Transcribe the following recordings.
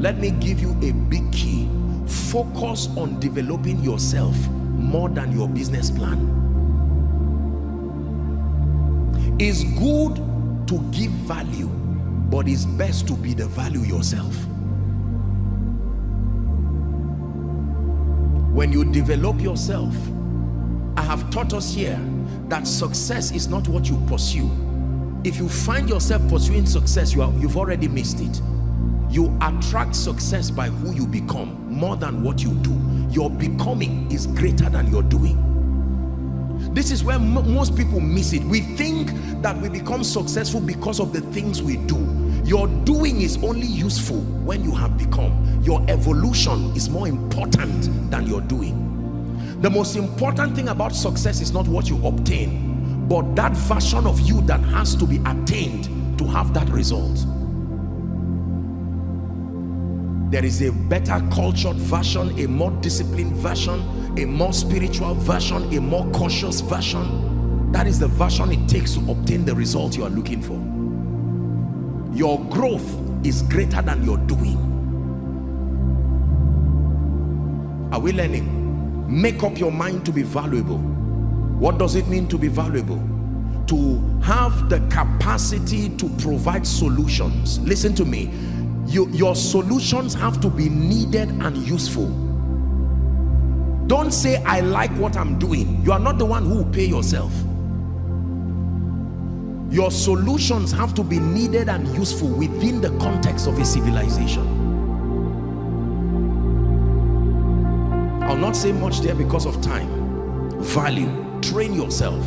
let me give you a big key. Focus on developing yourself more than your business plan. It's good to give value, but it's best to be the value yourself. When you develop yourself, I have taught us here that success is not what you pursue. If you find yourself pursuing success, you've already missed it. You attract success by who you become more than what you do. Your becoming is greater than your doing. This is where most people miss it. We think that we become successful because of the things we do. Your doing is only useful when you have become. Your evolution is more important than your doing. The most important thing about success is not what you obtain, but that version of you that has to be attained to have that result. There is a better cultured version, a more disciplined version, a more spiritual version, a more cautious version. That is the version it takes to obtain the result you are looking for. Your growth is greater than your doing. Are we learning? Make up your mind to be valuable. What does it mean to be valuable? To have the capacity to provide solutions. Listen to me. Your solutions have to be needed and useful. Don't say, I like what I'm doing. You are not the one who will pay yourself. Your solutions have to be needed and useful within the context of a civilization. I'll not say much there because of time. Value. Train yourself.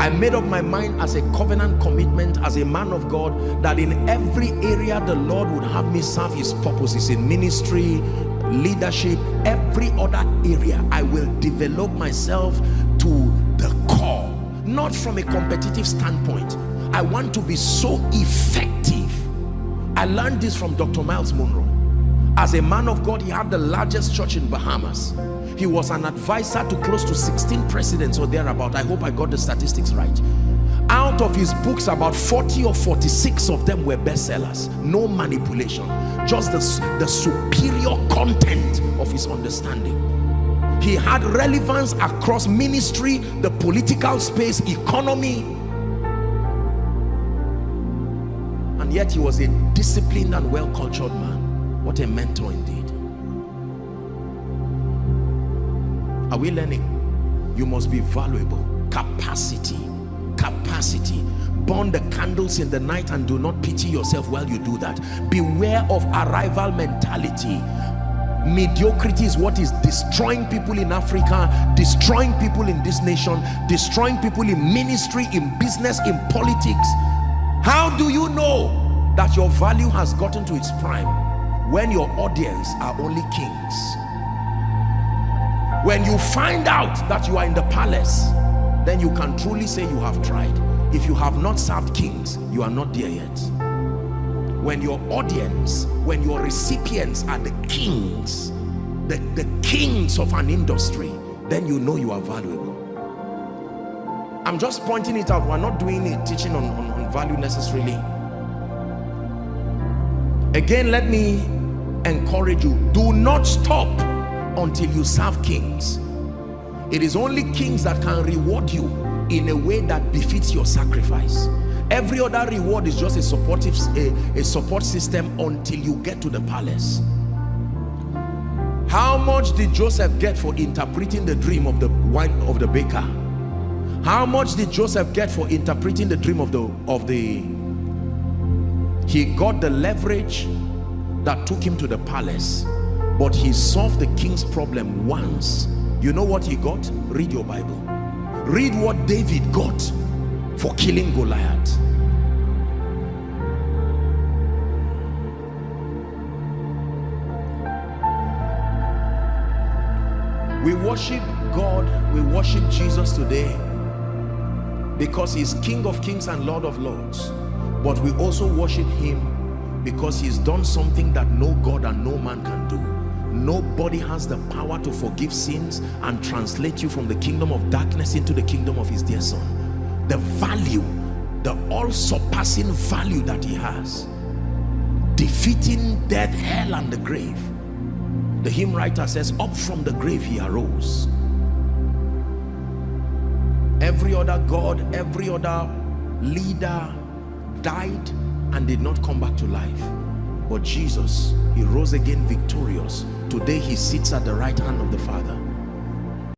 I made up my mind as a covenant commitment as a man of God that in every area the Lord would have me serve his purposes, in ministry, leadership, every other area. I will develop myself to the core, not from a competitive standpoint. I want to be so effective. I learned this from Dr. Miles Monroe. As a man of God, he had the largest church in Bahamas. He was an advisor to close to 16 presidents or thereabout. I hope I got the statistics right. Out of his books, about 40 or 46 of them were bestsellers. No manipulation, just the superior content of his understanding. He had relevance across ministry, the political space, economy, and yet he was a disciplined and well-cultured man. What a mentor indeed. Are we learning? You must be valuable. Capacity. Capacity. Burn the candles in the night and do not pity yourself while you do that. Beware of arrival mentality. Mediocrity is what is destroying people in Africa, destroying people in this nation, destroying people in ministry, in business, in politics. How do you know that your value has gotten to its prime? When your audience are only kings. When you find out that you are in the palace, then you can truly say you have tried. If you have not served kings, you are not there yet. When your audience, when your recipients are the kings, the kings of an industry, then you know you are valuable. I'm just pointing it out. We're not doing a teaching on value necessarily. Again, let me encourage you. Do not stop until you serve kings. It is only kings that can reward you in a way that befits your sacrifice. Every other reward is just a support system until you get to the palace. How much did Joseph get for interpreting the dream of the wine of the baker? How much did Joseph get for interpreting the dream of the he got the leverage that took him to the palace, but he solved the king's problem once. You know what he got? Read your Bible. Read what David got for killing Goliath. We worship God, we worship Jesus today because he's King of Kings and Lord of Lords. But we also worship him because he's done something that no God and no man can do. Nobody has the power to forgive sins and translate you from the kingdom of darkness into the kingdom of his dear son. The value, the all-surpassing value that he has defeating death, hell, and the grave. The hymn writer says, up from the grave he arose. Every other god, every other leader died and did not come back to life. But Jesus, he rose again victorious. Today he sits at the right hand of the Father.